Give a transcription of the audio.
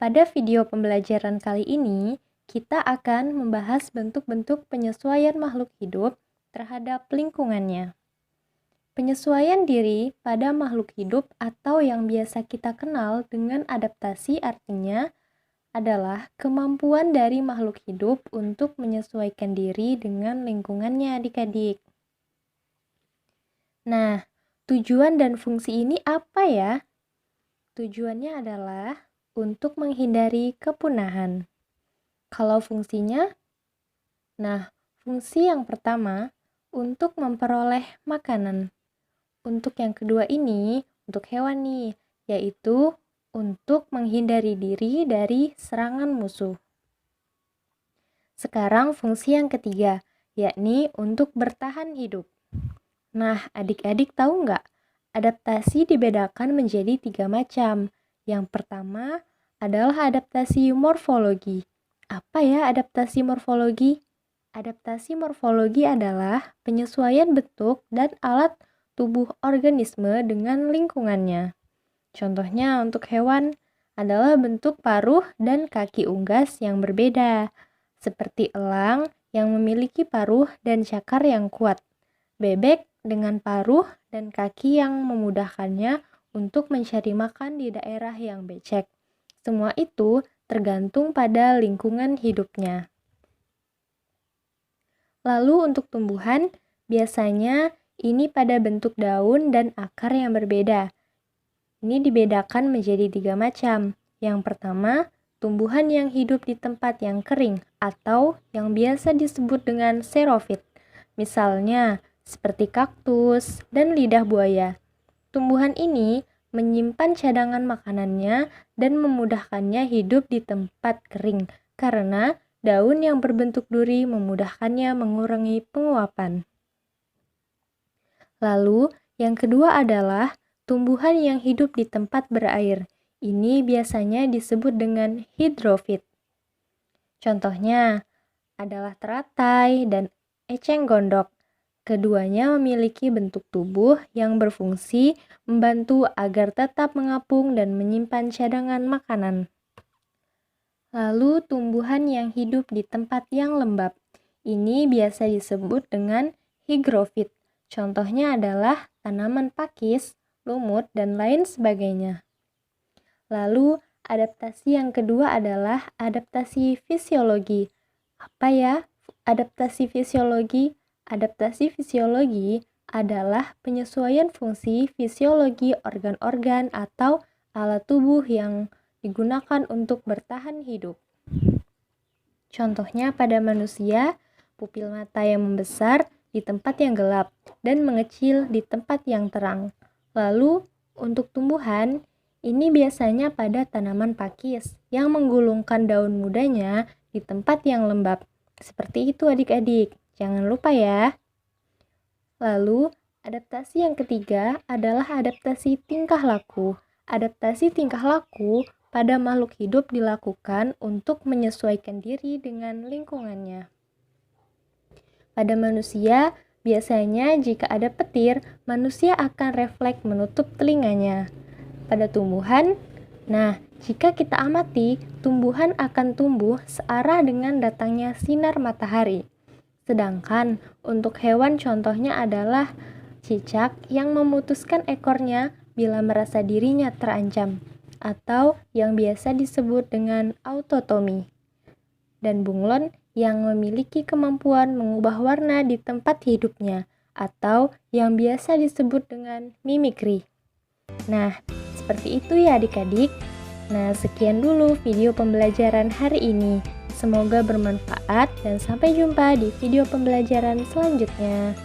Pada video pembelajaran kali ini, kita akan membahas bentuk-bentuk penyesuaian makhluk hidup terhadap lingkungannya. Penyesuaian diri pada makhluk hidup atau yang biasa kita kenal dengan adaptasi artinya adalah kemampuan dari makhluk hidup untuk menyesuaikan diri dengan lingkungannya adik-adik. Nah, tujuan dan fungsi ini apa ya? Tujuannya adalah untuk menghindari kepunahan. Kalau fungsinya? Nah, fungsi yang pertama untuk memperoleh makanan. Untuk yang kedua ini, untuk hewan nih, yaitu untuk menghindari diri dari serangan musuh. Sekarang fungsi yang ketiga, yakni untuk bertahan hidup. Nah, adik-adik tahu nggak? Adaptasi dibedakan menjadi 3 macam. Yang pertama adalah adaptasi morfologi. Apa ya adaptasi morfologi? Adaptasi morfologi adalah penyesuaian bentuk dan alat tubuh organisme dengan lingkungannya. Contohnya untuk hewan adalah bentuk paruh dan kaki unggas yang berbeda, seperti elang yang memiliki paruh dan cakar yang kuat, bebek dengan paruh dan kaki yang memudahkannya untuk mencari makan di daerah yang becek. Semua itu tergantung pada lingkungan hidupnya. Lalu untuk tumbuhan, biasanya ini pada bentuk daun dan akar yang berbeda. Ini dibedakan menjadi 3 macam. Yang pertama, tumbuhan yang hidup di tempat yang kering atau yang biasa disebut dengan xerofit. Misalnya, seperti kaktus dan lidah buaya. Tumbuhan ini menyimpan cadangan makanannya dan memudahkannya hidup di tempat kering karena daun yang berbentuk duri memudahkannya mengurangi penguapan. Lalu, yang kedua adalah tumbuhan yang hidup di tempat berair. Ini biasanya disebut dengan hidrofit. Contohnya adalah teratai dan eceng gondok. Keduanya memiliki bentuk tubuh yang berfungsi membantu agar tetap mengapung dan menyimpan cadangan makanan. Lalu tumbuhan yang hidup di tempat yang lembab. Ini biasa disebut dengan higrofit. Contohnya adalah tanaman pakis, lumut, dan lain sebagainya. Lalu adaptasi yang kedua adalah adaptasi fisiologi. Apa ya adaptasi fisiologi? Adaptasi fisiologi adalah penyesuaian fungsi fisiologi organ-organ atau alat tubuh yang digunakan untuk bertahan hidup. Contohnya pada manusia, pupil mata yang membesar di tempat yang gelap dan mengecil di tempat yang terang. Lalu untuk tumbuhan, ini biasanya pada tanaman pakis yang menggulungkan daun mudanya di tempat yang lembab. Seperti itu adik-adik. Jangan lupa ya. Lalu, adaptasi yang ketiga adalah adaptasi tingkah laku. Adaptasi tingkah laku pada makhluk hidup dilakukan untuk menyesuaikan diri dengan lingkungannya. Pada manusia, biasanya jika ada petir, manusia akan refleks menutup telinganya. Pada tumbuhan, jika kita amati, tumbuhan akan tumbuh searah dengan datangnya sinar matahari. Sedangkan untuk hewan contohnya adalah cicak yang memutuskan ekornya bila merasa dirinya terancam, atau yang biasa disebut dengan autotomi. Dan bunglon yang memiliki kemampuan mengubah warna di tempat hidupnya, atau yang biasa disebut dengan mimikri. Nah, seperti itu ya adik-adik. Nah, sekian dulu video pembelajaran hari ini. Semoga bermanfaat dan sampai jumpa di video pembelajaran selanjutnya.